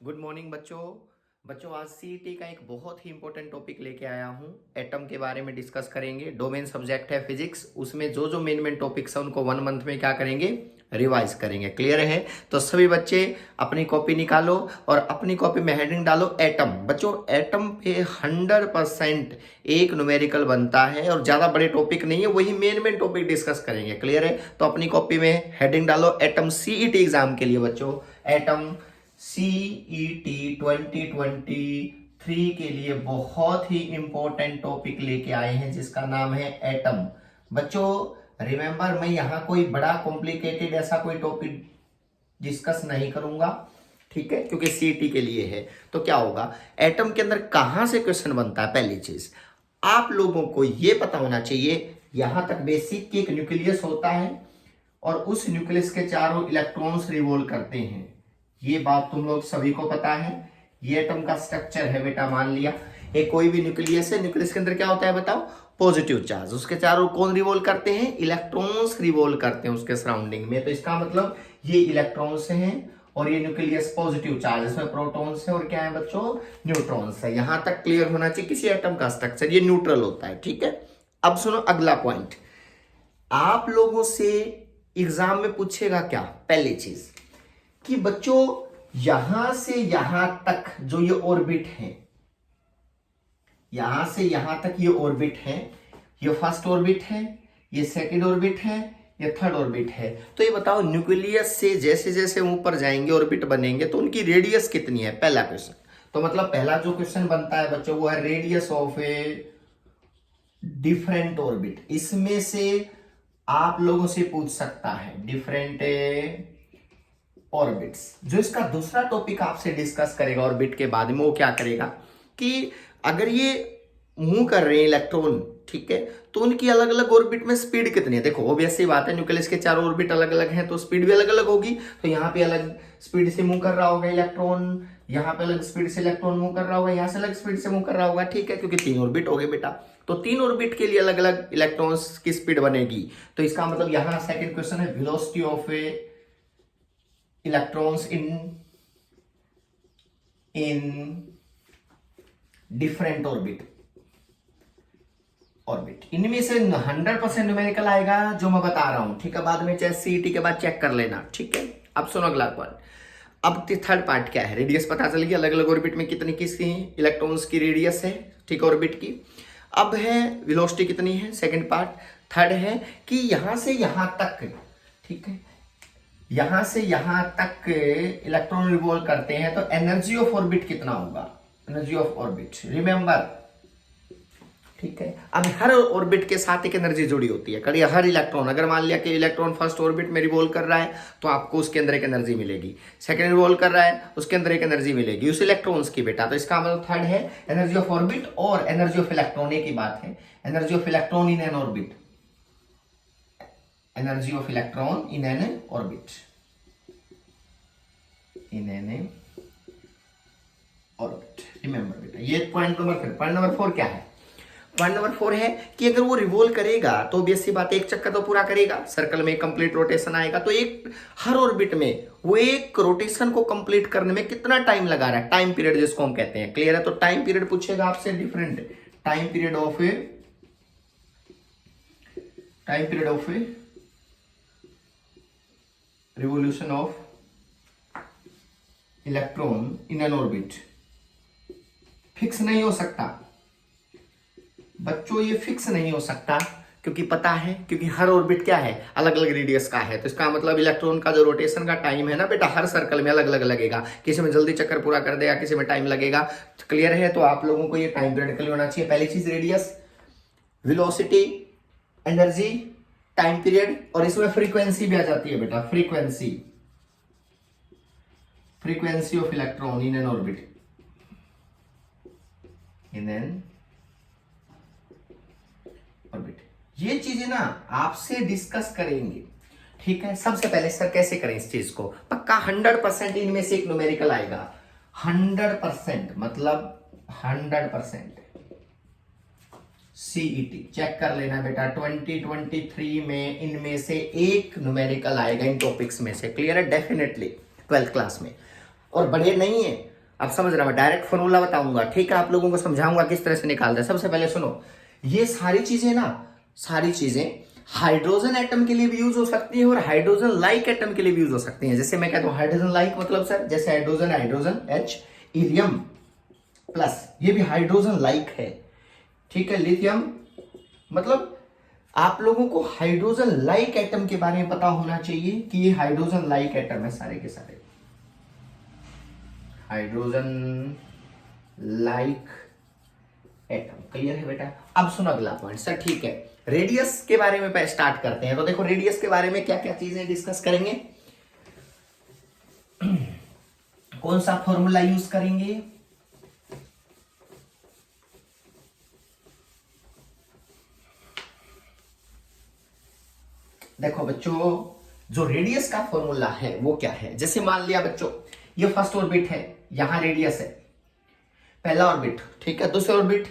Good morning बच्चों। आज CET का एक बहुत ही इंपॉर्टेंट टॉपिक लेके आया हूँ। एटम के बारे में डिस्कस करेंगे। डोमेन सब्जेक्ट है फिजिक्स। उसमें जो जो मेन टॉपिक्स है उनको 1 मंथ में क्या करेंगे, रिवाइज करेंगे। क्लियर है? तो सभी बच्चे अपनी कॉपी निकालो और अपनी कॉपी में हेडिंग डालो एटम। बच्चों एटम पे 100% एक न्यूमेरिकल बनता है और ज्यादा बड़े टॉपिक नहीं है, वही मेन टॉपिक डिस्कस करेंगे। क्लियर है? तो अपनी कॉपी में हेडिंग डालो एटम। सीईटी एग्जाम के लिए बच्चों एटम सीईटी 2023 के लिए बहुत ही इंपॉर्टेंट टॉपिक लेके आए हैं जिसका नाम है एटम। बच्चों रिमेंबर, मैं यहां कोई बड़ा कॉम्प्लिकेटेड ऐसा कोई टॉपिक डिस्कस नहीं करूंगा, ठीक है, क्योंकि सीईटी के लिए है। तो क्या होगा, एटम के अंदर कहां से क्वेश्चन बनता है, पहली चीज आप लोगों को यह पता होना चाहिए। यहां तक बेसिक कि एक न्यूक्लियस होता है और उस न्यूक्लियस के चारों इलेक्ट्रॉन्स रिवॉल्व करते हैं, ये बात तुम लोग सभी को पता है। ये एटम का स्ट्रक्चर है बेटा। मान लिया एक कोई भी न्यूक्लियस है, न्यूक्लियस के अंदर क्या होता है बताओ, पॉजिटिव चार्ज। उसके चारों कौन रिवॉल्व करते हैं, इलेक्ट्रॉन्स रिवॉल्व करते हैं उसके सराउंडिंग में। तो इसका मतलब ये इलेक्ट्रॉन्स हैं और ये न्यूक्लियस पॉजिटिव चार्ज, इसमें प्रोटॉन्स है और क्या है बच्चों, न्यूट्रॉन्स है। यहां तक क्लियर होना चाहिए किसी एटम का स्ट्रक्चर। ये न्यूट्रल होता है, ठीक है। अब सुनो अगला पॉइंट, आप लोगों से एग्जाम में पूछेगा क्या, पहली चीज कि बच्चों यहां से यहां तक जो ये ऑर्बिट है, यहां से यहां तक ये ऑर्बिट है, ये फर्स्ट ऑर्बिट है, ये सेकंड ऑर्बिट है, ये थर्ड ऑर्बिट है। तो ये बताओ न्यूक्लियस से जैसे जैसे ऊपर जाएंगे ऑर्बिट बनेंगे तो उनकी रेडियस कितनी है, पहला क्वेश्चन। तो मतलब पहला जो क्वेश्चन बनता है बच्चों वो है radius of a different orbit. इसमें से आप लोगों से पूछ सकता है डिफरेंट ऑर्बिट्स। जो इसका दूसरा टॉपिक आपसे डिस्कस करेगा ऑर्बिट के बाद में, वो क्या करेगा कि अगर ये मूव कर रहे हैं इलेक्ट्रॉन, ठीक है, तो उनकी अलग अलग ऑर्बिट में स्पीड कितनी है। देखो ऑब्वियस सी बात है, न्यूक्लियस के चारों ऑर्बिट अलग अलग हैं तो स्पीड भी अलग अलग होगी। तो यहाँ पे अलग स्पीड से मूव कर रहा होगा इलेक्ट्रॉन, यहाँ पे अलग स्पीड से इलेक्ट्रॉन मूव कर रहा होगा, यहाँ से अलग स्पीड से मूव कर रहा होगा, ठीक है, क्योंकि 3 ऑर्बिट हो गए बेटा। तो 3 ऑर्बिट के लिए अलग अलग इलेक्ट्रॉन्स की स्पीड बनेगी। तो इसका मतलब यहाँ सेकेंड क्वेश्चन है velocity of A electrons in different orbit. इनमें से 100% न्यूमेरिकल आएगा जो मैं बता रहा हूं, ठीक है। बाद में चाहे सीईटी के बाद चेक कर लेना, ठीक है। अब सुनो अगला पॉइंट। अब थर्ड पार्ट क्या है, रेडियस पता चल गया, अलग अलग ऑर्बिट में कितनी किसकी इलेक्ट्रॉन्स की रेडियस है, ठीक है, ऑर्बिट की। अब है वेलोसिटी कितनी है, सेकंड पार्ट। थर्ड है कि यहां से यहां तक, ठीक है, यहां से यहां तक इलेक्ट्रॉन रिवॉल्व करते हैं तो एनर्जी ऑफ ऑर्बिट कितना होगा, एनर्जी ऑफ ऑर्बिट, रिमेंबर, ठीक है। अब हर ऑर्बिट के साथ एक एनर्जी जुड़ी होती है। करिए हर इलेक्ट्रॉन, अगर मान लिया कि इलेक्ट्रॉन फर्स्ट ऑर्बिट में रिवॉल्व कर रहा है तो आपको उसके अंदर एक एनर्जी मिलेगी, सेकंड रिवॉल्व कर रहा है उसके अंदर एक एनर्जी मिलेगी उस इलेक्ट्रॉन्स की बेटा। तो इसका मतलब थर्ड है एनर्जी ऑफ ऑर्बिट और एनर्जी ऑफ इलेक्ट्रॉन की बात है। Energy of electron in an orbit, energy of electron in an orbit, in an orbit, remember बेटा। ये पॉइंट नंबर 4 क्या है, पॉइंट नंबर 4 है कि अगर वो रिवॉल्व करेगा तो ऑब्वियस सी बात है एक चक्कर तो पूरा करेगा, सर्कल में कंप्लीट रोटेशन आएगा। तो एक हर ऑर्बिट में वो एक रोटेशन को कंप्लीट करने में कितना टाइम लगा रहा है, टाइम पीरियड जिसको हम कहते हैं। क्लियर है? तो टाइम पीरियड पूछेगा आपसे, different time period of revolution of electron in an orbit। Fix नहीं हो सकता बच्चों, ये फिक्स नहीं हो सकता क्योंकि पता है, क्योंकि हर ऑर्बिट क्या है, अलग अलग रेडियस का है। तो इसका मतलब इलेक्ट्रॉन का जो रोटेशन का टाइम है ना बेटा, हर सर्कल में अलग अलग लगेगा। किसी में जल्दी चक्कर पूरा कर देगा, किसी में टाइम लगेगा। क्लियर है? तो आप लोगों को ये टाइम पीरियड क्लियर होना चाहिए। पहली चीज radius, velocity, energy, time period, और इसमें फ्रीक्वेंसी भी आ जाती है बेटा, frequency of electron in an orbit, ये चीजें ना आपसे डिस्कस करेंगे, ठीक है। सबसे पहले सर कैसे करें इस चीज को, पक्का 100% इनमें से एक न्यूमेरिकल आएगा। 100% मतलब 100% सीईटी चेक कर लेना बेटा। 2023 में इनमें से एक न्यूमेरिकल आएगा इन टॉपिक्स में से। क्लियर है? डेफिनेटली 12th क्लास में। और बढ़िया नहीं है अब समझ रहा, मैं डायरेक्ट फॉर्मूला बताऊंगा, ठीक है, आप लोगों को समझाऊंगा किस तरह से निकालते हैं। सबसे पहले सुनो, ये सारी चीजें ना, सारी चीजें हाइड्रोजन एटम के लिए भी यूज हो सकती है और हाइड्रोजन लाइक एटम के लिए भी यूज हो सकती है। जैसे मैं कहता हूं हाइड्रोजन लाइक मतलब सर जैसे hydrogen hydrogen H, helium plus, ये भी हाइड्रोजन लाइक है, ठीक है। लिथियम मतलब आप लोगों को हाइड्रोजन लाइक एटम के बारे में पता होना चाहिए कि ये हाइड्रोजन लाइक एटम है, सारे के सारे हाइड्रोजन लाइक एटम। क्लियर है बेटा? अब सुनो अगला पॉइंट सर, ठीक है, रेडियस के बारे में स्टार्ट करते हैं। तो देखो रेडियस के बारे में क्या क्या चीजें डिस्कस करेंगे, कौन सा फॉर्मूला यूज करेंगे, देखो बच्चों जो रेडियस का फॉर्मूला है वो क्या है। जैसे मान लिया बच्चों ये फर्स्ट ऑर्बिट है, यहां रेडियस है, पहला ऑर्बिट, ठीक है, दूसरा ऑर्बिट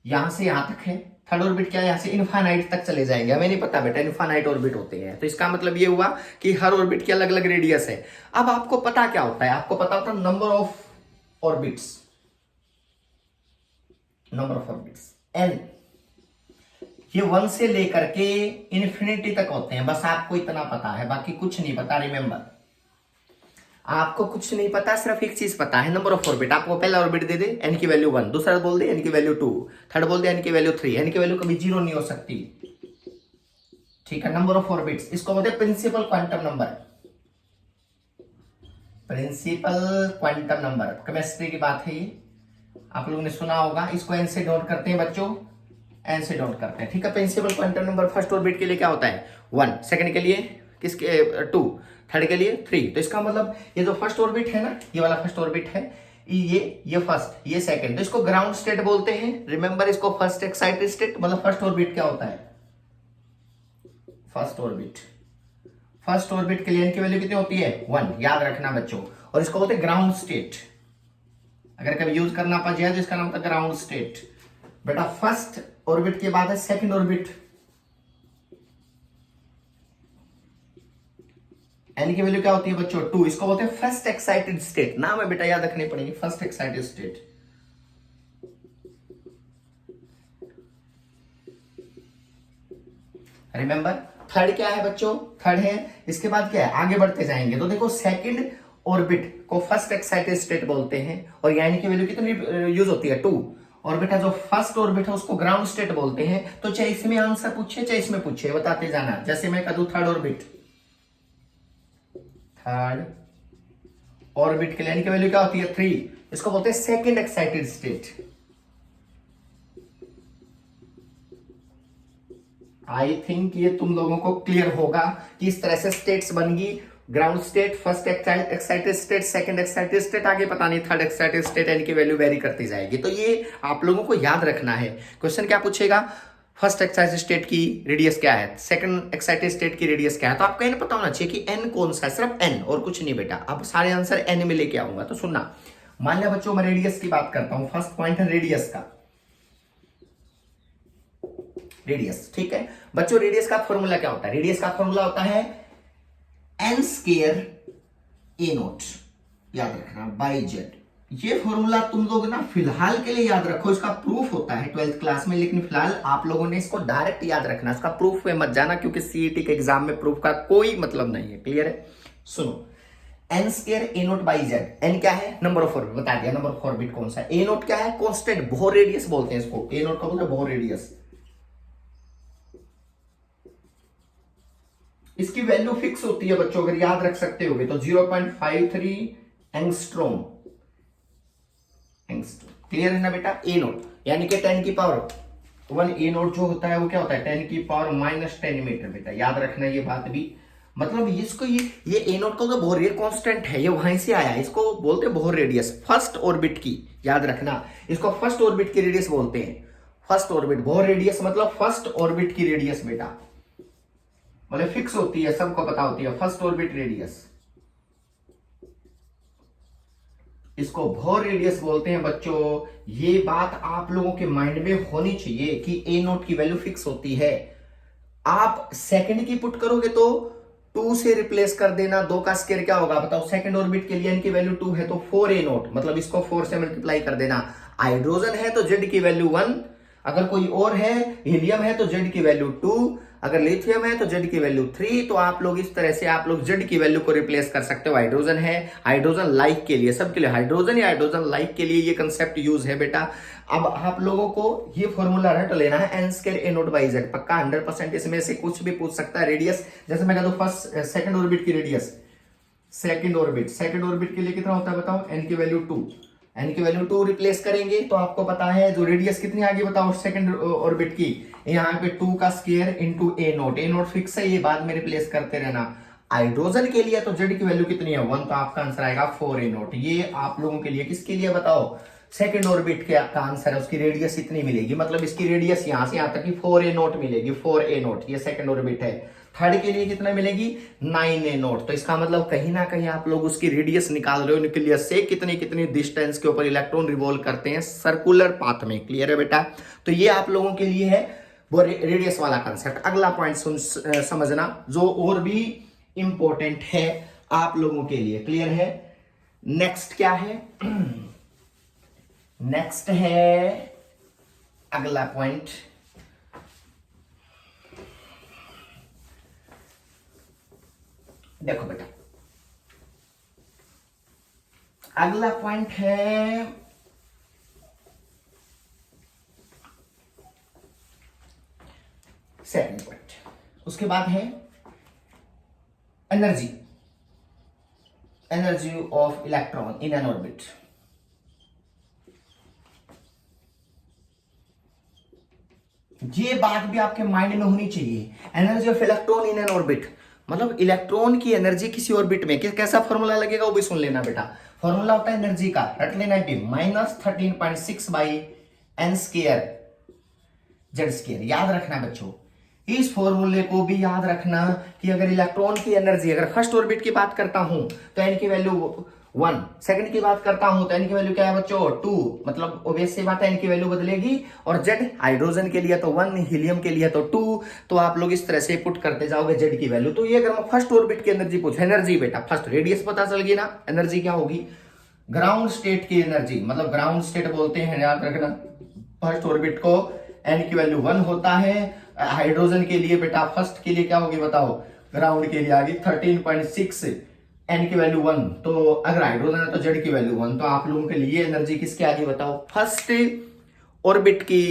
यहां से यहां तक है, थर्ड ऑर्बिट क्या है, यहां से इनफाइनाइट तक चले जाएंगे। हमें नहीं पता बेटा इनफाइनाइट ऑर्बिट होते हैं, तो इसका मतलब ये हुआ कि हर ऑर्बिट की अलग अलग रेडियस है। अब आपको पता क्या होता है, आपको पता होता है number of orbits, number of orbits n, ये 1 से लेकर के इन्फिनिटी तक होते हैं, बस आपको इतना पता है, बाकी कुछ नहीं पता। रिमेंबर, आपको कुछ नहीं पता, सिर्फ एक चीज पता है, नंबर ऑफ ऑर्बिट। आपको पहला ऑर्बिट दे दे एन की वैल्यू 1, दूसरा बोल दे एन की वैल्यू 2, थर्ड बोल दे एन की वैल्यू 3, एन की वैल्यू कभी 0 नहीं हो सकती, ठीक है। नंबर ऑफ ऑर्बिट्स, इसको बोलते हैं principal quantum number, principal quantum number, chemistry की बात है ये, आप लोगों ने सुना होगा। इसको एन से डॉट करते हैं बच्चों, एन से डॉट करते हैं, ठीक है। Principal quantum number first orbit के लिए क्या होता है 1, सेकंड के लिए किसके 2, थर्ड के लिए 3। तो इसका मतलब ये जो फर्स्ट ऑर्बिट है ना, ये वाला फर्स्ट ऑर्बिट है, ये फर्स्ट, ये सेकंड, तो इसको ग्राउंड स्टेट बोलते हैं। रिमेंबर, इसको फर्स्ट एक्साइटेड स्टेट, मतलब फर्स्ट ऑर्बिट क्या होता है, फर्स्ट ऑर्बिट, फर्स्ट ऑर्बिट के लिए एन की वैल्यू कितनी होती है 1, याद रखना बच्चों। और इसको बोलते हैं ग्राउंड स्टेट, अगर कभी यूज करना पड़ जाए तो इसका नाम होता है ग्राउंड स्टेट। बेटा फर्स्ट ऑर्बिट के बाद है सेकंड ऑर्बिट, एन की वैल्यू क्या होती है बच्चों 2, इसको बोलते हैं फर्स्ट एक्साइटेड स्टेट, नाम है बेटा, याद रखनी पड़ेगी, first excited state. Remember, third क्या है बच्चों, थर्ड है, इसके बाद क्या है, आगे बढ़ते जाएंगे तो देखो सेकंड ऑर्बिट को फर्स्ट एक्साइटेड स्टेट बोलते हैं, और एन की वैल्यू कितनी यूज होती है 2, और बेटा जो फर्स्ट ऑर्बिट है उसको ग्राउंड स्टेट बोलते हैं। तो चाहे इसमें आंसर पूछे चाहे इसमें पूछे, बताते जाना। जैसे मैं कह दूं थर्ड ऑर्बिट, थर्ड ऑर्बिट के लिए एन की वैल्यू क्या होती है 3, इसको बोलते हैं second excited state. I think ये तुम लोगों को क्लियर होगा कि इस तरह से स्टेट्स बन गई, ground state, first excited state, second excited state, आगे पता नहीं थर्ड एक्साइटेड स्टेट, एन की वैल्यू वेरी करती जाएगी। तो ये आप लोगों को याद रखना है। क्वेश्चन क्या पूछेगा, फर्स्ट एक्साइटेड स्टेट की रेडियस क्या है, सेकंड एक्साइटेड स्टेट की रेडियस क्या है, तो आपको एन पता होना चाहिए कि एन कौन सा है, सिर्फ एन और कुछ नहीं बेटा। अब सारे आंसर एन में लेके आऊंगा। तो सुनना, मान लिया बच्चों मैं रेडियस की बात करता हूं, फर्स्ट पॉइंट है रेडियस का, रेडियस, ठीक है बच्चों। रेडियस का फॉर्मूला क्या होता है, रेडियस का फॉर्मूला होता है एन स्क्वायर ए नोट, याद रखना, बाई जेड। ये फॉर्मूला तुम लोग ना फिलहाल के लिए याद रखो, इसका प्रूफ होता है 12th क्लास में, लेकिन फिलहाल आप लोगों ने इसको डायरेक्ट याद रखना, इसका प्रूफ में मत जाना, क्योंकि सीईटी के एग्जाम में प्रूफ का कोई मतलब नहीं है। क्लियर है? सुनो, n square a naught by z, n क्या है, नंबर ऑफ ऑर्बिट, बता दिया नंबर ऑफ ऑर्बिट कौन सा है, ए नोट क्या है, कांस्टेंट, बोहर रेडियस बोलते हैं इसको, ए नोट का बोलते हैं बोहर रेडियस। इसकी वैल्यू फिक्स होती है बच्चों, अगर याद रख सकते होगे तो 0.53 एंगस्ट्रोम, क्लियर है ना बेटा। ए नोट यानी कि 10 की पावर 1, ए नोट जो होता है वो क्या होता है 10 की पावर -10 मीटर बेटा, याद रखना ये बात भी। मतलब इसको ये ए नोट का बोहर ये कांस्टेंट है, ये वहीं से आया है, इसको बोलते हैं बोहर रेडियस, फर्स्ट ऑर्बिट की, याद रखना, इसको फर्स्ट ऑर्बिट की रेडियस बोलते हैं। फर्स्ट ऑर्बिट, बोहर रेडियस मतलब फर्स्ट ऑर्बिट की रेडियस बेटा, मतलब फिक्स होती है, सबको पता होती है, फर्स्ट ऑर्बिट रेडियस, इसको बोहर रेडियस बोलते हैं बच्चों। ये बात आप लोगों के माइंड में होनी चाहिए कि ए नोट की वैल्यू फिक्स होती है। आप सेकंड की पुट करोगे तो 2 से रिप्लेस कर देना, 2 का स्क्वायर क्या होगा बताओ, सेकंड ऑर्बिट के लिए n की वैल्यू 2 है तो 4a0, मतलब इसको 4 से मल्टीप्लाई कर देना। हाइड्रोजन है तो z की वैल्यू 1, अगर कोई और है हीलियम है तो z की वैल्यू 2, अगर लिथियम है तो z की वैल्यू 3। तो आप लोग इस तरह से आप लोग z की वैल्यू को रिप्लेस कर सकते हो। हाइड्रोजन है, हाइड्रोजन लाइक के लिए, सबके लिए हाइड्रोजन या हाइड्रोजन लाइक के लिए ये कंसेप्ट यूज है बेटा। अब आप लोगों को ये फॉर्मूला रट लेना है, n square a not by z, पक्का 100%। इसमें से कुछ भी पूछ सकता है। रेडियस जैसे मैं कह दूं फर्स्ट सेकंड ऑर्बिट की रेडियस, सेकंड ऑर्बिट के लिए कितना होता है बताओ, n की वैल्यू 2, n की वैल्यू 2 रिप्लेस करेंगे तो आपको पता है जो रेडियस कितनी आगे बताओ सेकंड ऑर्बिट की, यहाँ पे 2 का square into a note fix है, ये बाद में रिप्लेस करते रहना। हाइड्रोजन के लिए तो z की वैल्यू कितनी है 1, तो आपका आंसर आएगा 4a0। ये आप लोगों के लिए किसके लिए बताओ, सेकंड ऑर्बिट का आंसर है, उसकी रेडियस इतनी मिलेगी, मतलब इसकी रेडियस यहां से यहां तक की 4a0 मिलेगी, 4a0 ये सेकंड ऑर्बिट है। थर्ड के लिए कितना मिलेगी 9a0, तो इसका मतलब कहीं ना कहीं आप लोग उसकी रेडियस निकाल रहे हो, न्यूक्लियस से कितनी कितनी डिस्टेंस के ऊपर इलेक्ट्रॉन रिवॉल्व करते हैं सर्कुलर पाथ में। क्लियर है बेटा, तो ये आप लोगों के लिए है वो रेडियस वाला कंसेप्ट। अगला पॉइंट समझना जो और भी इंपॉर्टेंट है आप लोगों के लिए। क्लियर है, नेक्स्ट क्या है, नेक्स्ट है अगला पॉइंट, देखो बेटा अगला पॉइंट है सेकंड पॉइंट, उसके बाद है energy, energy of electron in an orbit. ये बात भी आपके माइंड में होनी चाहिए, energy of electron in an orbit, मतलब इलेक्ट्रॉन की एनर्जी किसी ऑर्बिट में कैसा फॉर्मूला लगेगा वो भी सुन लेना बेटा। फॉर्मूला होता है एनर्जी का, रट लेना है, -13.6 by n square z square. याद रखना बच्चों, इस फॉर्मूले को भी याद रखना कि अगर इलेक्ट्रॉन की एनर्जी, अगर फर्स्ट ऑर्बिट की बात करता हूं तो एन की वैल्यू 1, सेकंड की बात करता हूं तो एन की वैल्यू क्या है बच्चों 2, मतलब ऑब्वियस सी बात है एन की वैल्यू बदलेगी। और जेड हाइड्रोजन के लिए तो 1, हीलियम के लिए तो 2, तो आप लोग इस तरह से पुट करते जाओगे जेड की वैल्यू। तो ये अगर मैं फर्स्ट ऑर्बिट की एनर्जी पूछ, एनर्जी बेटा फर्स्ट रेडियस पता चल गई ना, एनर्जी क्या होगी ग्राउंड स्टेट की एनर्जी, मतलब ग्राउंड स्टेट बोलते हैं, याद रखना फर्स्ट ऑर्बिट को एन की वैल्यू 1 होता है। हाइड्रोजन के लिए बेटा फर्स्ट के लिए क्या होगी बताओ, ग्राउंड के लिए आ गई 13.6, एन की वैल्यू 1, तो अगर हाइड्रोजन है तो जेड की वैल्यू 1। तो आप लोगों के लिए एनर्जी किसके आगे बताओ, फर्स्ट ऑर्बिट की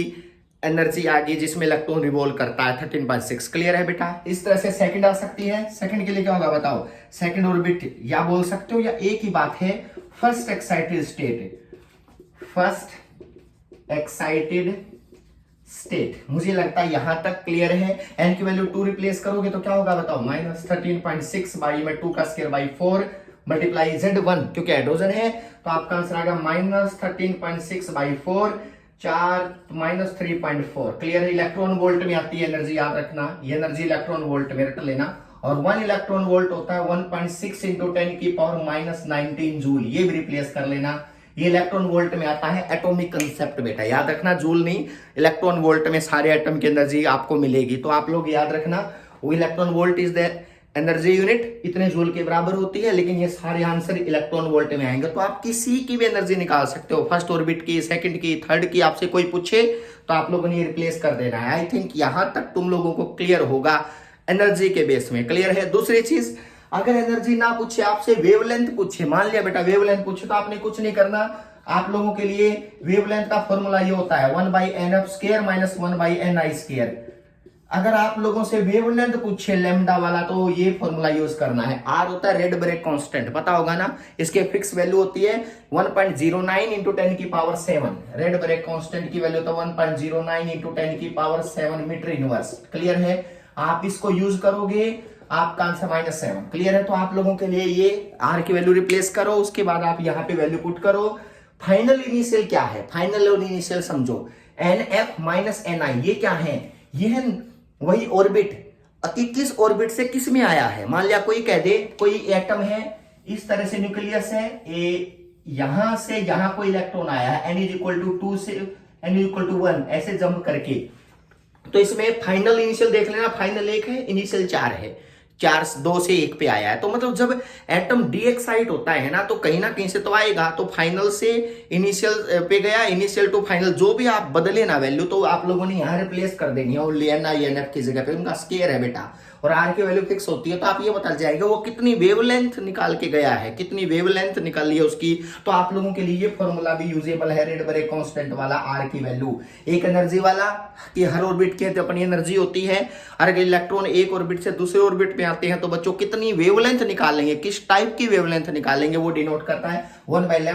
एनर्जी आगे जिसमें इलेक्ट्रॉन रिवॉल्व करता है 13.6। क्लियर है बेटा, इस तरह से सेकंड आ सकती है। सेकंड के लिए क्या होगा बताओ, सेकंड ऑर्बिट या बोल सकते हो या एक ही बात है, first excited state, first excited state. मुझे लगता है यहां तक क्लियर है। एन की वैल्यू 2 रिप्लेस करोगे तो क्या होगा बताओ, -13.6 बाई में 2 का स्क्वायर बाई 4 मल्टीप्लाई Z1, क्योंकि हाइड्रोजन है तो आपका आंसर आएगा -13.6 बाई 4, 3.4। क्लियर है, इलेक्ट्रॉन वोल्ट में आती है एनर्जी, याद रखना ये एनर्जी इलेक्ट्रॉन वोल्ट में रट लेना। और 1 इलेक्ट्रॉन वोल्ट होता है 1.6 इंटू 10 की पावर -19 जूल, ये भी रिप्लेस कर लेना। ये इलेक्ट्रॉन वोल्ट में आता है, एटॉमिक कंसेप्ट बेटा, याद रखना जूल नहीं, इलेक्ट्रॉन वोल्ट में सारे एटम की एनर्जी आपको मिलेगी। तो आप लोग याद रखना वो electron volt is the energy unit, इतने जूल के बराबर होती है, लेकिन ये सारे आंसर इलेक्ट्रॉन वोल्ट में आएंगे। तो आप किसी की भी एनर्जी निकाल सकते हो, फर्स्ट ऑर्बिट की, सेकंड की, थर्ड की, आपसे कोई पूछे तो आप लोगों ने रिप्लेस कर देना है। आई थिंक यहां तक तुम लोगों को क्लियर होगा एनर्जी के बेस में। क्लियर है, दूसरी चीज अगर एनर्जी ना पूछे आपसे, वेवलेंथ पूछे, मान लिया बेटा वेवलेंथ पूछे तो आपने कुछ नहीं करना। आप लोगों के लिए वेवलेंथ का फॉर्मूला ये होता है 1/nf square minus 1/ni square. अगर आप लोगों से वेवलेंथ पूछे लैम्डा वाला तो ये फॉर्मूला यूज करना है। आर होता है रेड ब्रेक कांस्टेंट, पता होगा ना, इसके फिक्स वैल्यू होती है 1.09 इंटू 10 की पावर 7। रेड ब्रेक कांस्टेंट की वैल्यू तो 1.09 इंटू 10 की पावर 7 मीटर इनवर्स। क्लियर है, आप इसको यूज करोगे आपका आंसर -7। क्लियर है, तो आप लोगों के लिए ये आर की वैल्यू रिप्लेस करो, उसके बाद आप यहाँ पे वैल्यू पुट करो। फाइनल इनिशियल क्या है, फाइनल इनिशियल समझो, NF माइनस NI, ये क्या है, ये है वही ऑर्बिट, किस ऑर्बिट से किस में आया है। मान लिया कोई कह दे कोई एटम है, इस तरह से न्यूक्लियस है, यहां से यहां कोई इलेक्ट्रॉन आया है, n = 2 से n = 1 ऐसे जंप करके, तो इसमें फाइनल इनिशियल देख लेना, फाइनल 1 है, इनिशियल 4 है। 2 से 1 पे आया है। तो मतलब जब एटम डीएक्साइट होता है ना तो कहीं ना कहीं से तो आएगा। तो फाइनल से इनिशियल पे गया, इनिशियल टू फाइनल, जो भी आप बदले ना वैल्यू तो आप लोगों ने यहाँ रिप्लेस कर देनी है और एन आई एन एफ की जगह पे उनका स्केयर है बेटा, और आर की वैल्यू फिक्स होती है। तो आप ये बता जाएगा वो कितनी वेवलेंथ निकाल के गया है, कितनी वेवलेंथ निकाली है उसकी। तो आप लोगों के लिए ये फॉर्मूला भी यूजेबल है, रेडबरे कांस्टेंट वाला आर की वैल्यू, एक एनर्जी वाला कि हर ऑर्बिट की अपनी एनर्जी होती है, अगर इलेक्ट्रॉन एक ऑर्बिट से दूसरे ऑर्बिट में आते हैं तो बच्चों कितनी वेवलेंथ निकालेंगे, किस टाइप की वेवलेंथ निकालेंगे, वो डिनोट करता है 1/λ = r ×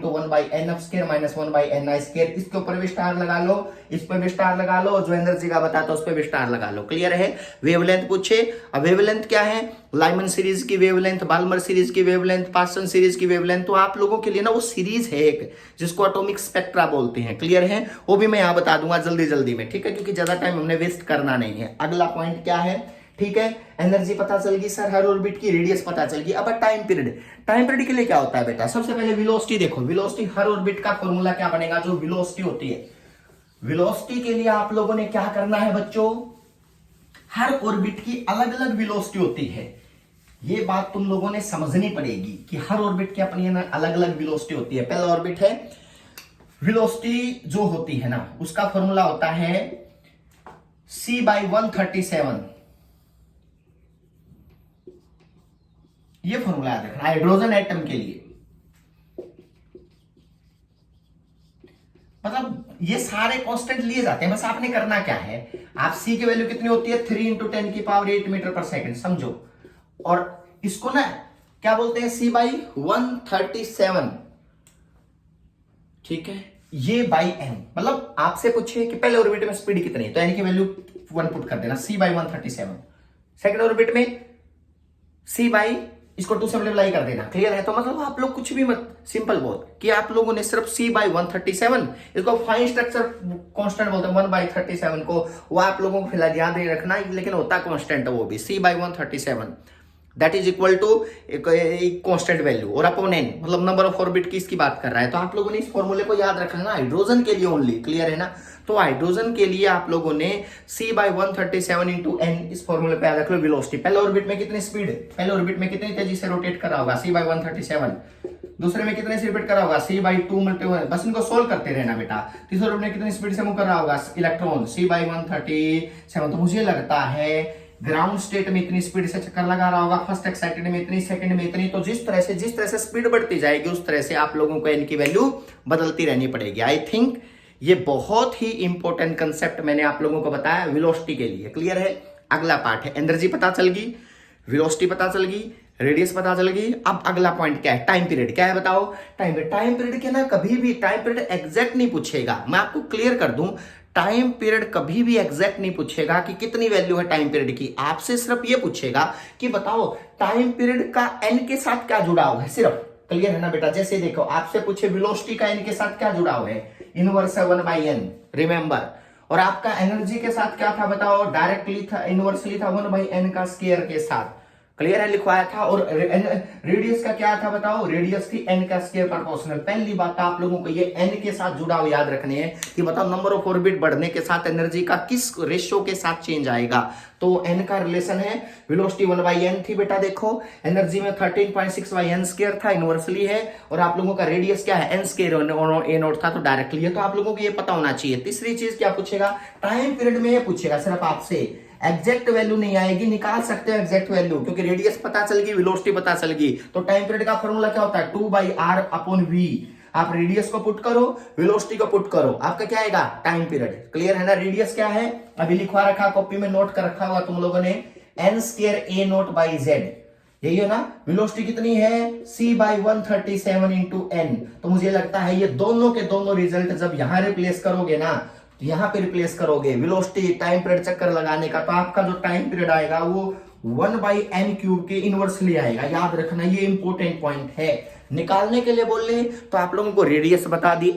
1/nf² - 1/ni²। इसके ऊपर भी स्टार लगा लो, इस पे भी स्टार लगा लो, जो एनर्जी का बताता है उस पे भी स्टार लगा लो। क्लियर है? वेवलेंथ पूछे, अब वेवलेंथ क्या है, लाइमन सीरीज की वेवलेंथ, बाल्मर सीरीज की वेवलेंथ, पार्सन सीरीज की वेवलेंथ। तो आप लोगों के लिए ना वो सीरीज है एक जिसको एटॉमिक स्पेक्ट्रा बोलते हैं। क्लियर है? वो भी मैं यहां बता दूंगा जल्दी जल्दी में, ठीक है, क्योंकि ज्यादा टाइम हमने वेस्ट करना नहीं है। अगला पॉइंट क्या है, ठीक है, एनर्जी पता चल गई सर, हर ऑर्बिट की रेडियस पता चल गई। अब टाइम पीरियड, टाइम पीरियड के लिए क्या होता है बेटा, सबसे पहले वेलोसिटी देखो, वेलोसिटी हर ऑर्बिट का फॉर्मूला क्या बनेगा, जो वेलोसिटी होती है, वेलोसिटी के लिए आप लोगों ने क्या करना है बच्चों, हर ऑर्बिट की अलग अलग वेलोसिटी होती है। ये बात तुम लोगों ने समझनी पड़ेगी कि हर ऑर्बिट की अपनी अलग अलग वेलोसिटी होती है। पहला ऑर्बिट है, वेलोसिटी जो होती है ना उसका फॉर्मूला होता है c/137, ये फॉर्मूला याद रखना हाइड्रोजन एटम के लिए। मतलब ये सारे कांस्टेंट लिए जाते हैं, बस आपने करना क्या है, आप c की वैल्यू कितनी होती है 3 × 10⁸ मीटर/सेकंड समझो, और इसको ना क्या बोलते हैं c/137, ठीक है, ये बाई n। मतलब आपसे पूछे कि पहले ऑर्बिट में स्पीड कितनी है तो n की वैल्यू 1 पुट कर देना, c/137। सेकंड ऑर्बिट में c/ इसको 2 से मल्टीप्लाई कर देना। क्लियर है? तो मतलब आप लोग कुछ भी मत, सिंपल बहुत कि आप लोगों ने सिर्फ c/137, इसको फाइन स्ट्रक्चर कांस्टेंट बोलते हैं 1/37 को, वो आप लोगों को फिलहाल याद नहीं रखना, लेकिन होता कांस्टेंट है वो भी, c/137 that is equal to एक कांस्टेंट वैल्यू, और अपॉन n मतलब नंबर ऑफ ऑर्बिट की इसकी बात कर रहा है। तो आप लोगों ने इस फॉर्मूले को याद रखना ना, हाइड्रोजन के लिए ओनली। क्लियर है ना? तो हाइड्रोजन के लिए आप लोगों ने c/137 × n इस फॉर्मूले पे याद रख लो। वेलोसिटी, पहले ऑर्बिट में कितनी स्पीड, पहले ऑर्बिट में कितनी तेजी से रोटेट कर रहा होगा c/137, दूसरे में कितने से रिपीट कर रहा होगा c/2 मल्टीप्लाई, बस इनको सोल्व करते रहना बेटा। तीसरे ऑर्बिट में कितनी स्पीड से मूव कर रहा होगा इलेक्ट्रॉन c/137। तो मुझे लगता है ग्राउंड स्टेट में इतनी स्पीड से चक्कर लगा रहा होगा, फर्स्ट एक्साइटेड में इतनी, सेकंड में इतनी। तो जिस तरह से स्पीड बढ़ती जाएगी उस तरह से आप लोगों को n की वैल्यू बदलती रहनी पड़ेगी। आई थिंक ये बहुत ही इंपॉर्टेंट कंसेप्ट मैंने आप लोगों को बताया वेलोसिटी के लिए। क्लियर है? अगला पार्ट है, एनर्जी पता चल गई, वेलोसिटी पता चल गई, रेडियस पता चल गई। अब अगला पॉइंट क्या है, टाइम पीरियड। क्या है बताओ, टाइम पीरियड के ना कभी भी टाइम पीरियड एग्जैक्ट नहीं पूछेगा, मैं आपको क्लियर कर दूं, टाइम पीरियड कभी भी एग्जैक्ट नहीं पूछेगा कि कितनी वैल्यू है टाइम पीरियड की। आपसे सिर्फ ये पूछेगा कि बताओ टाइम पीरियड का एन के साथ क्या जुड़ाव है, सिर्फ। क्लियर है ना बेटा? जैसे देखो आपसे पूछे वेलोसिटी का एन के साथ क्या जुड़ाव है, इनवर्स 1/n, रिमेंबर। और आपका एनर्जी के साथ क्या था बताओ, डायरेक्टली था, इनवर्सली था 1/n का स्क्वायर के साथ। क्लियर है? लिखवाया था। और रेडियस का क्या था बताओ, रेडियस थी n का स्क्वायर प्रोपोर्शनल। पहली बात आप लोगों को ये n के साथ जुड़ाव याद रखने हैं कि बताओ नंबर ऑफ ऑर्बिट बढ़ने के साथ एनर्जी का किस रेशियो के साथ चेंज आएगा। तो n का रिलेशन है, वेलोसिटी 1/n थी बेटा, देखो एनर्जी में 13.6/n² था, इनवर्सली है। और आप लोगों का रेडियस क्या है, n² a0 था, तो डायरेक्टली है। तो आप लोगों को ये पता होना चाहिए। तीसरी चीज क्या पूछेगा, टाइम पीरियड में ये पूछेगा सिर्फ आपसे, एग्जैक्ट वैल्यू नहीं आएगी, निकाल सकते हो एग्जैक्ट वैल्यू, क्योंकि रेडियस पता चल गई, वेलोसिटी पता चल गई। तो टाइम पीरियड का फॉर्मूला क्या होता है, 2/r/v। आप रेडियस को पुट करो, वेलोसिटी को पुट करो, आपका क्या आएगा, टाइम पीरियड। क्लियर है ना? रेडियस क्या है, अभी लिखवा रखा, कॉपी में नोट कर रखा होगा तुम लोगों ने, n² a0/z, यही है ना। वेलोसिटी कितनी है, c/137 × n। तो मुझे लगता है ये दोनों के दोनों रिजल्ट जब यहां रिप्लेस करोगे ना, यहां पे रिप्लेस करोगे वेलोसिटी टाइम पीरियड चक्कर लगाने का, तो आपका जो टाइम पीरियड आएगा वो 1/n³ के इनवर्सली आएगा। याद रखना, ये इंपॉर्टेंट पॉइंट है। निकालने के लिए बोल रहे तो आप लोगों को रेडियस बता दी,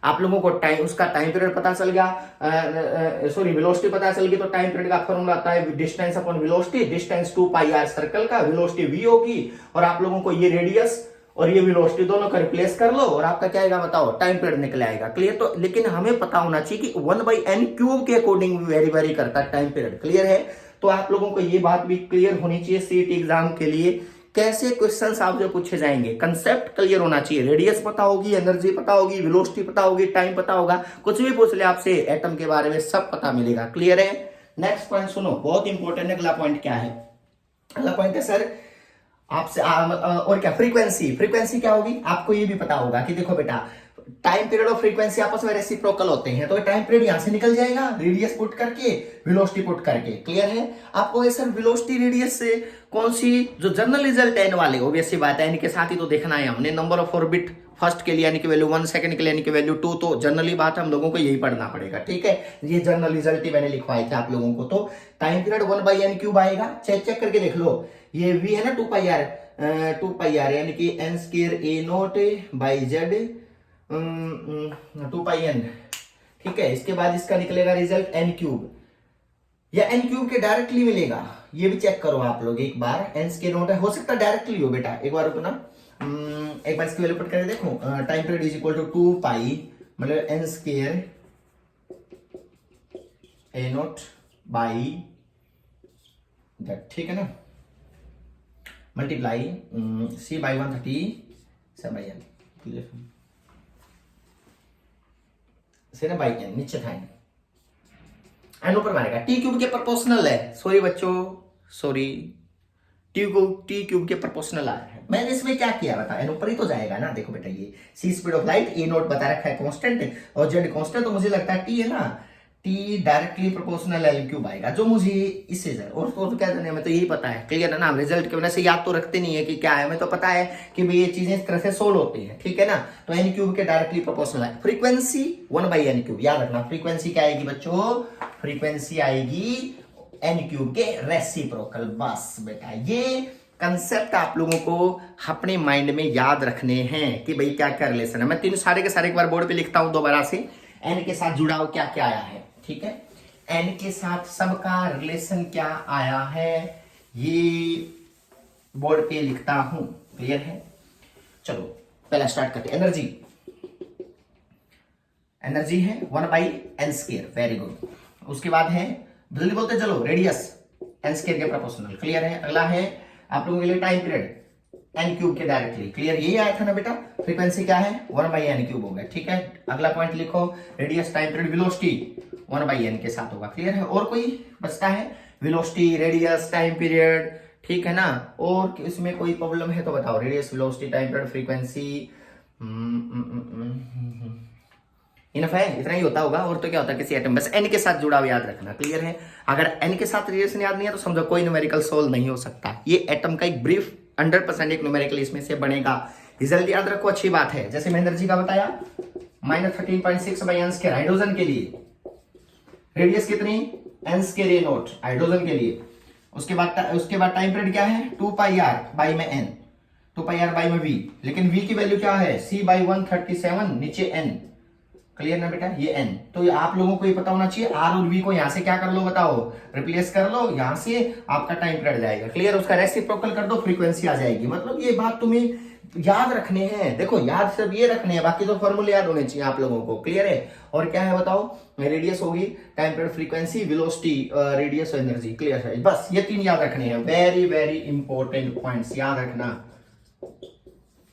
आप लोगों को टाइम, उसका टाइम पीरियड पता चल गया, सॉरी वेलोसिटी पता चल गई। तो टाइम पीरियड का फॉर्मूला आता है distance upon velocity, distance 2πr circle का, वेलोसिटी v होगी, और आप लोगों को ये रेडियस और ये वेलोसिटी दोनों का रिप्लेस कर लो, और आपका क्या आएगा बताओ, टाइम पीरियड निकल आएगा। क्लियर? तो लेकिन हमें पता होना चाहिए कि 1/n³ के अकॉर्डिंग वेरी करता है टाइम पीरियड। क्लियर है? तो आप लोगों को ये बात भी क्लियर होनी चाहिए सीईटी एग्जाम के लिए कैसे क्वेश्चंस आपसे पूछे जाएंगे, कंसेप्ट क्लियर होना चाहिए। रेडियस पता होगी, एनर्जी पता होगी, वेलोसिटी पता होगी, टाइम पता होगा, कुछ भी पूछ ले आपसे एटम के बारे में सब पता मिलेगा। क्लियर है? नेक्स्ट पॉइंट सुनो, बहुत इंपॉर्टेंट है। अगला पॉइंट क्या है? अगला पॉइंट है सर आपसे और क्या, फ्रीक्वेंसी क्या होगी आपको ये भी पता होगा कि देखो बेटा टाइम पीरियड और फ्रीक्वेंसी आपस में रेसिप्रोकल होते हैं, तो टाइम पीरियड यहां से निकल जाएगा रेडियस पुट करके, वेलोसिटी पुट करके। क्लियर है? आपको ये सर वेलोसिटी रेडियस से कौन सी जो जनरल रिजल्ट एन वाले, ऑब्वियस सी बात है एन के साथ ही तो देखना है हमने, नंबर ऑफ ऑर्बिट फर्स्ट के लिए यानी कि वैल्यू 1, सेकंड के लिए यानी कि वैल्यू 2, तो जनरली बात हम लोगों को यही पढ़ना पड़ेगा। ठीक है, ये जनरल रिजल्ट ही मैंने लिखवाए थे आप लोगों को। तो टाइम पीरियड 1/n³ आएगा, चेक करके देख लो। ये v है ना 2πr यानी कि n² a0/z 2πn। ठीक है, इसके बाद इसका निकलेगा रिजल्ट n³ या n³ के डायरेक्टली मिलेगा, ये भी चेक करो आप लोग एक बार। n² हो सकता है डायरेक्टली हो बेटा, एक बार रुकना, एक बार इसकी वैल्यू पुट करके देखो। Time period is equal to 2π मतलब n² a0/z, ठीक है ना, मल्टीप्लाई c/137n क्लियर से ना बाई n, नीचे था n ऊपर मारेगा, t³ के प्रोपोर्शनल है। सॉरी बच्चों, सॉरी, t³ के प्रोपोर्शनल आ रहा है। मैंने इसमें क्या किया बता, n ऊपर ही तो जाएगा ना। देखो बेटा ये c speed of light a0 बता रखा है कांस्टेंट और z कांस्टेंट, तो मुझे लगता है t है ना, t डायरेक्टली प्रोपोर्शनल l³ आएगा, जो मुझे इससे और तो क्या जाने, हमें तो यही पता है। क्लियर है ना, हम रिजल्ट की वजह से याद तो रखते नहीं है कि क्या है, हमें तो पता है कि भाई ये चीजें इस तरह से सोल्व होती है। ठीक है ना, तो n³ के डायरेक्टली प्रोपोर्शनल है। फ्रीक्वेंसी 1/n³, याद रखना फ्रीक्वेंसी क्या आएगी बच्चों, फ्रीक्वेंसी आएगी n³ के रेसिप्रोकल। बस बेटा ये कंसेप्ट आप लोगों को अपने माइंड में याद रखने हैं कि भाई क्या क्या रिलेशन है। मैं तीनों सारे के सारे एक बार बोर्ड पे लिखता हूं दोबारा से, n के साथ जुड़ा हो क्या क्या आया है। ठीक है, n के साथ सबका रिलेशन क्या आया है ये बोर्ड पे लिखता हूं। क्लियर है? चलो पहला स्टार्ट करते। एनर्जी है 1/n², वेरी गुड। उसके बाद है जल्दी बोलते चलो, रेडियस n² के प्रोपोर्शनल। क्लियर है? अगला है आप लोगों के लिए टाइम पीरियड n³ के डायरेक्टली। क्लियर, यही आया था ना बेटा। फ्रीक्वेंसी क्या है 1/n³ हो गया। ठीक है, अगला पॉइंट लिखो, radius, time period, velocity 1/n के साथ होगा। क्लियर है? और कोई बचता है? वेलोसिटी, रेडियस, टाइम पीरियड, ठीक है ना। और इसमें कोई प्रॉब्लम है तो बताओ। Radius, velocity, time period, frequency, enough है, इतना ही होता होगा। और तो क्या होता है, किसी एटम बस n के साथ जुड़ा हुआ याद रखना। क्लियर है? अगर n के साथ रिलेशन याद नहीं है तो समझो कोई न्यूमेरिकल सोल्व नहीं हो सकता। ये एटम का एक ब्रीफ 100% एक न्यूमेरिकल इसमें से बनेगा। रिजल्ट याद रखो, अच्छी बात है। जैसे मैं एनर्जी का बताया -13.6/n² हाइड्रोजन के लिए, रेडियस कितनी n² a0 हाइड्रोजन के लिए। उसके बाद टाइम पीरियड क्या है 2πr/n, 2πr/v, लेकिन v की वैल्यू क्या है c/137 नीचे n। क्लियर ना बेटा, ये n। तो आप लोगों को ये पता होना चाहिए, r और v को यहां से क्या कर लो बताओ, रिप्लेस कर लो, यहां से आपका टाइम पीरियड जाएगा। क्लियर, उसका रेसिप्रोकल कर दो, फ्रीक्वेंसी आ जाएगी। मतलब ये बात तुम्हें याद रखने हैं। देखो याद सिर्फ ये रखने हैं, बाकी तो फॉर्मूले याद होने चाहिए आप लोगों को। क्लियर है? और क्या है बताओ, रेडियस होगी, time period, frequency, velocity, radius और एनर्जी। क्लियर है? बस ये 3 याद रखने हैं। वेरी वेरी इंपॉर्टेंट पॉइंट्स याद रखना।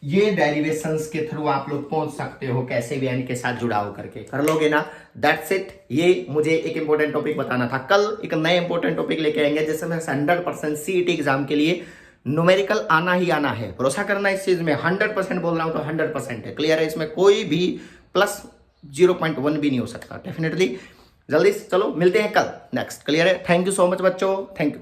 ये डेरिवेशंस के थ्रू आप लोग पहुंच सकते हो, कैसे भी n के साथ जुड़ा हो करके कर लोगे ना। That's it. ये मुझे एक इंपॉर्टेंट टॉपिक बताना था। कल एक नए इंपॉर्टेंट टॉपिक लेके आएंगे जिसमें 100% सीईटी एग्जाम के लिए न्यूमेरिकल आना ही आना है। भरोसा करना इस चीज में, 100% बोल रहा हूं तो 100% है। क्लियर है? इसमें कोई भी प्लस 0.1 भी नहीं हो सकता। डेफिनेटली जल्दी चलो मिलते हैं कल नेक्स्ट। क्लियर है? थैंक यू सो मच बच्चों, थैंक यू।